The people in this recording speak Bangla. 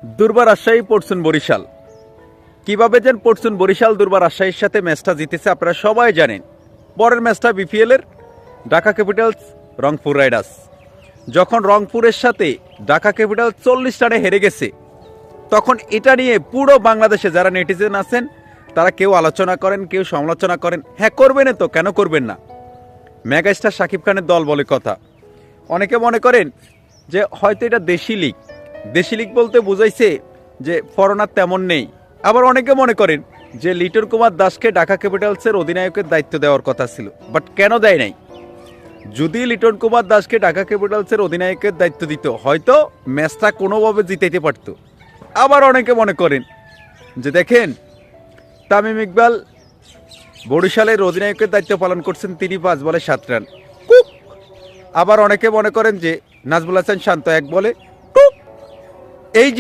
দুর্বার রাজশাহী পড়ছুন বরিশাল। কিভাবে যেন পড়ছুন বরিশাল দুর্বার রাজশাহীর সাথে ম্যাচটা জিতেছে আপনারা সবাই জানেন। পরের ম্যাচটা বিপিএল এর ঢাকা ক্যাপিটালস রংপুর রাইডার্স। যখন রংপুরের সাথে ঢাকা ক্যাপিটাল 40 রানে হেরে গেছে, তখন এটা নিয়ে পুরো বাংলাদেশে যারা নেটিজেন আছেন তারা কেউ আলোচনা করেন, কেউ সমালোচনা করেন। হ্যাঁ, করবেন তো, কেন করবেন না? মেগাস্টার শাকিব খানের দল বলে কথা। অনেকে মনে করেন যে হয়তো এটা দেশি লিগ। দেশি লিগ বলতে বুঝাইছে যে ফরেনার তেমন নেই। আবার অনেকে মনে করেন যে লিটন কুমার দাসকে ঢাকা ক্যাপিটালসের অধিনায়কের দায়িত্ব দেওয়ার কথা ছিল, বাট কেন দেয় নাই? যদি লিটন কুমার দাসকে ঢাকা ক্যাপিটালসের অধিনায়কের দায়িত্ব দিত, হয়তো ম্যাচটা কোনোভাবে জিতাইতে পারত। আবার অনেকে মনে করেন যে দেখেন, তামিম ইকবাল বরিশালের অধিনায়কের দায়িত্ব পালন করছেন, তিনি 5 বলে 7 রান। কুক। আবার অনেকে মনে করেন যে নাজমুল হাসান শান্ত 1 বলে কুক। এই যে